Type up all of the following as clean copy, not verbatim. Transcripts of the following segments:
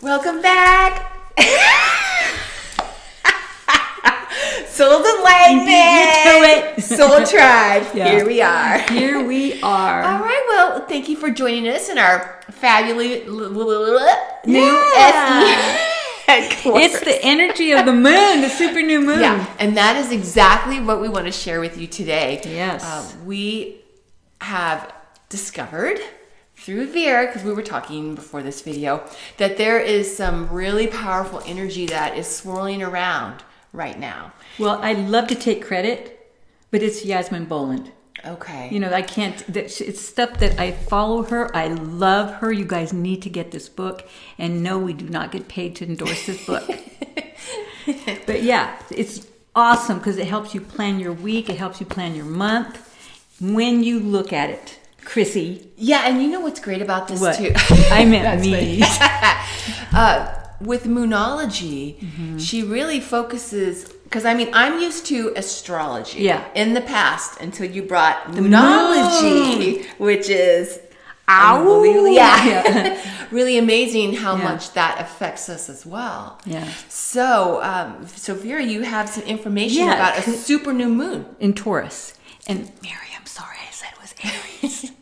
Welcome back. Soul's Enlightenment. Soul Tribe. Yeah. Here we are. Here we are. All right. Well, thank you for joining us in our fabulous new Yeah. SE headquarters. It's the energy of the moon, the super new moon. Yeah, and that is exactly what we want to share with you today. Yes. We have discovered through Vera, because we were talking before this video, that there is some really powerful energy that is swirling around right now. Well, I love to take credit, but it's Yasmin Boland. Okay. You know, I can't, it's stuff that I follow her. I love her. You guys need to get this book. And no, we do not get paid to endorse this book. But yeah, it's awesome because it helps you plan your week. It helps you plan your month when you look at it. Chrissy. Yeah, and you know what's great about this What? too? I meant me. With Moonology, she really focuses, because I mean, I'm used to astrology in the past until you brought Moonology, which is unbelievable. Yeah. Really amazing how much that affects us as well. Yeah. So, Vera, you have some information about a super new moon In Taurus. And Mary, I'm sorry I said it was Aries.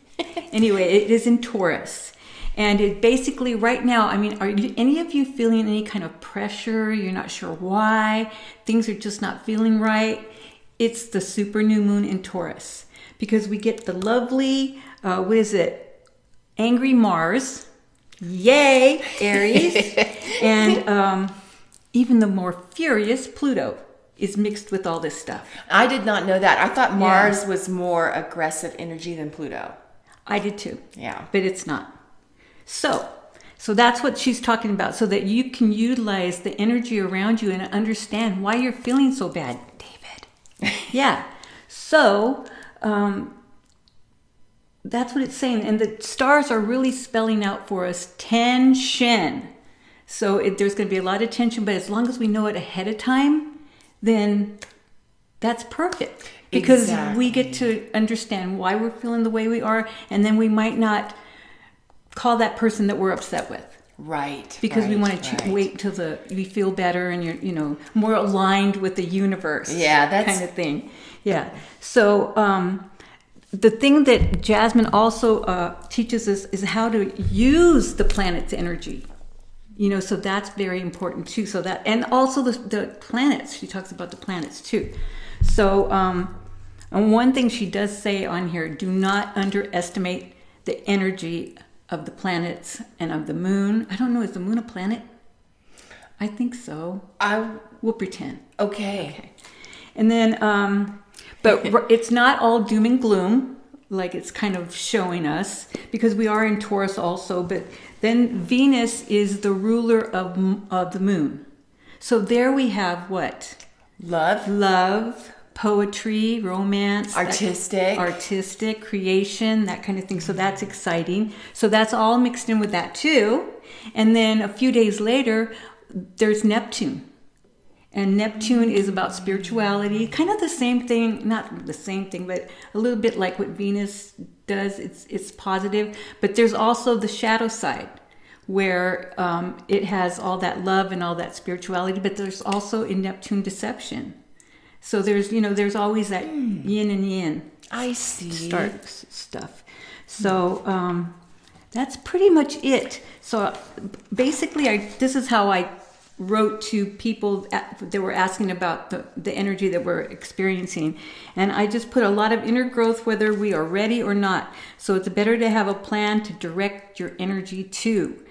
Anyway, it is in Taurus. And it basically right now, I mean, are any of you feeling any kind of pressure? You're not sure why. Things are just not feeling right. It's the super new moon in Taurus. Because we get the lovely, angry Mars. Yay, Aries. And even the more furious Pluto is mixed with all this stuff. I did not know that. I thought Mars was more aggressive energy than Pluto. I did too. Yeah. But it's not. So that's what she's talking about, so that you can utilize the energy around you and understand why you're feeling so bad, David. Yeah. So that's what it's saying. And the stars are really spelling out for us tension. So there's going to be a lot of tension, but as long as we know it ahead of time, then that's perfect. Because we get to understand why we're feeling the way we are, and then we might not call that person that we're upset with. Right. Because we want to wait until we feel better and you're, more aligned with the universe. Yeah, that's kind of thing. Yeah. So the thing that Jasmine also teaches us is how to use the planet's energy. So that's very important too. So that, and also the planets. She talks about the planets too. So, and one thing she does say on here: do not underestimate the energy of the planets and of the moon. I don't know, is the moon a planet? I think so. We'll pretend. Okay. And then, but it's not all doom and gloom, like it's kind of showing us, because we are in Taurus also, but then Venus is the ruler of the moon. So there we have what? Love, poetry, romance, artistic creation, that kind of thing. So that's exciting. So that's all mixed in with that too. And then a few days later, there's Neptune. And Neptune is about spirituality, kind of the same thing, not the same thing, but a little bit like what Venus does. It's positive, but there's also the shadow side where it has all that love and all that spirituality, but there's also in Neptune deception. So there's always that yin and yin. I see. Stuff. So that's pretty much it. So basically, this is how I wrote to people that were asking about the energy that we're experiencing. And I just put a lot of inner growth, whether we are ready or not. So it's better to have a plan to direct your energy to.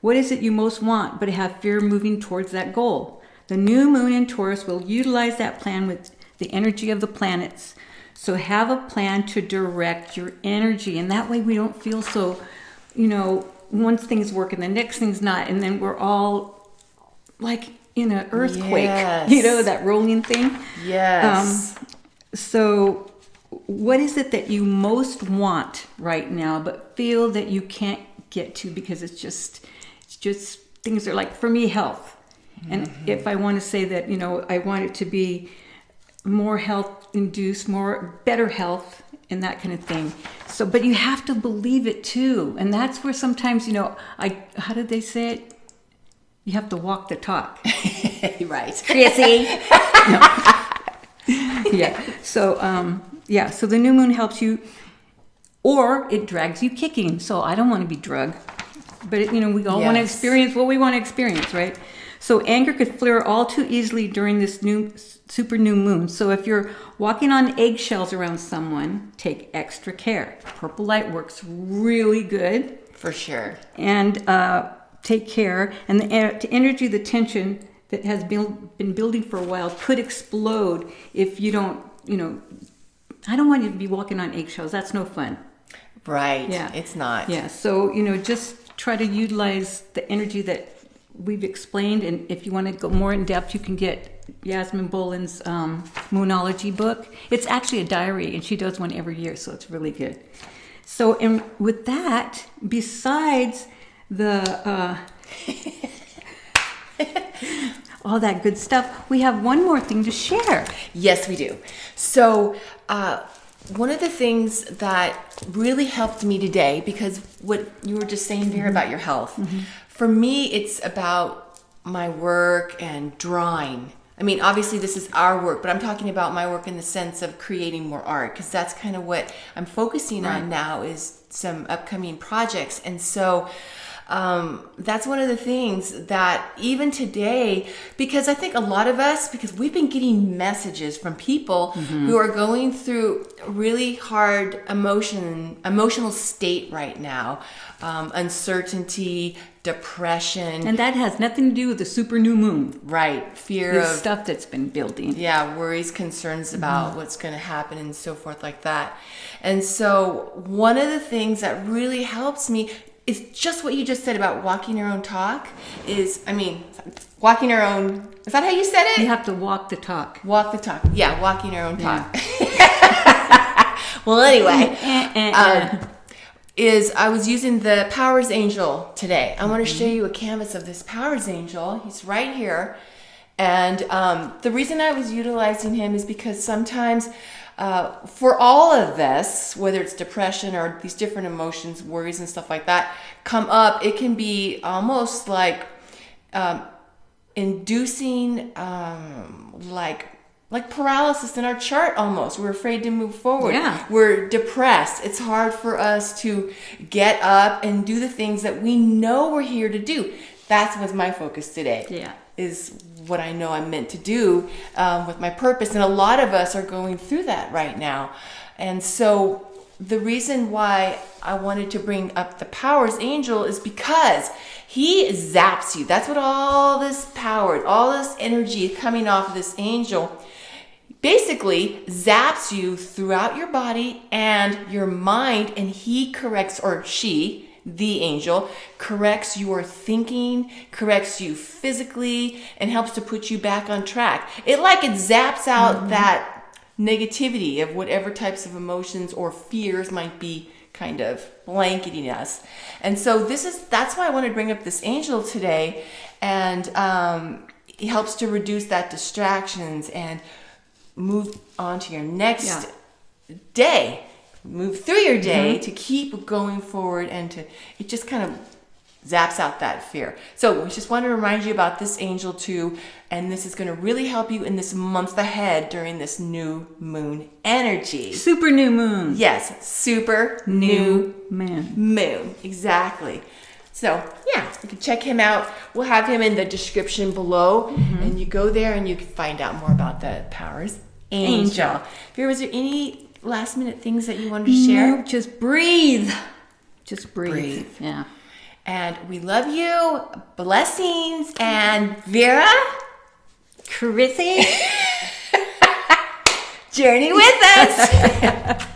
What is it you most want, but have fear moving towards that goal? The new moon in Taurus will utilize that plan with the energy of the planets. So have a plan to direct your energy. And that way we don't feel so, one thing's working, the next thing's not. And then we're all like in an earthquake, that rolling thing. Yes. So what is it that you most want right now, but feel that you can't get to because it's just things are like, for me, health. And if I want to say that, I want it to be more health induced, better health and that kind of thing. So, but you have to believe it too. And that's where sometimes, how did they say it? You have to walk the talk. Right. Chrissy. Yeah. So, so the new moon helps you, or it drags you kicking. So I don't want to be drugged. But, we all want to experience what we want to experience, right? So anger could flare all too easily during this super new moon. So if you're walking on eggshells around someone, take extra care. Purple light works really good. For sure. And take care. And the energy, the tension that has been building for a while could explode if you don't, I don't want you to be walking on eggshells. That's no fun. Right. Yeah. It's not. Yeah. So, just try to utilize the energy that we've explained. And if you want to go more in depth, you can get Yasmin Boland's Moonology book. It's actually a diary, and she does one every year, so it's really good. So, and with that, besides the all that good stuff, we have one more thing to share. Yes, we do. So, one of the things that really helped me today, because what you were just saying, Vera, about your health, for me, it's about my work and drawing. I mean, obviously this is our work, but I'm talking about my work in the sense of creating more art, because that's kind of what I'm focusing on now, is some upcoming projects. And so that's one of the things that even today, because I think a lot of us, because we've been getting messages from people who are going through a really hard emotional state right now, uncertainty, depression. And that has nothing to do with the super new moon. Right. Fear the of stuff that's been building. Yeah, worries, concerns about what's going to happen and so forth like that. And so one of the things that really helps me is just what you just said about walking your own talk. Walking your own, is that how you said it? You have to walk the talk. Walk the talk. Yeah, walking your own talk. Well, anyway, I was using the Powers Angel today. I want to show you a canvas of this Powers Angel. He's right here. And the reason I was utilizing him is because sometimes for all of this, whether it's depression or these different emotions, worries and stuff like that come up, it can be almost like inducing like paralysis in our chart almost. We're afraid to move forward. Yeah. We're depressed. It's hard for us to get up and do the things that we know we're here to do. That's what's my focus today. Yeah. Is what I know I'm meant to do with my purpose. And a lot of us are going through that right now. And so the reason why I wanted to bring up the Powers Angel is because he zaps you. That's what all this power, all this energy coming off of this angel basically zaps you throughout your body and your mind, and he corrects, or she, the angel, corrects your thinking, corrects you physically, and helps to put you back on track. It zaps out that negativity of whatever types of emotions or fears might be kind of blanketing us. And so that's why I wanted to bring up this angel today, and it helps to reduce that distractions and move on to your next day. Move through your day to keep going forward, and it just kind of zaps out that fear. So we just want to remind you about this angel too, and this is going to really help you in this month ahead during this new moon energy. Super new moon. Yes, super new moon. Exactly. So yeah, you can check him out. We'll have him in the description below, and you go there and you can find out more about the Powers Angel. Vera, was there any last minute things that you wanted to share? No, just breathe. Just breathe. Yeah. And we love you. Blessings. And Vera, Chrissy, journey with us.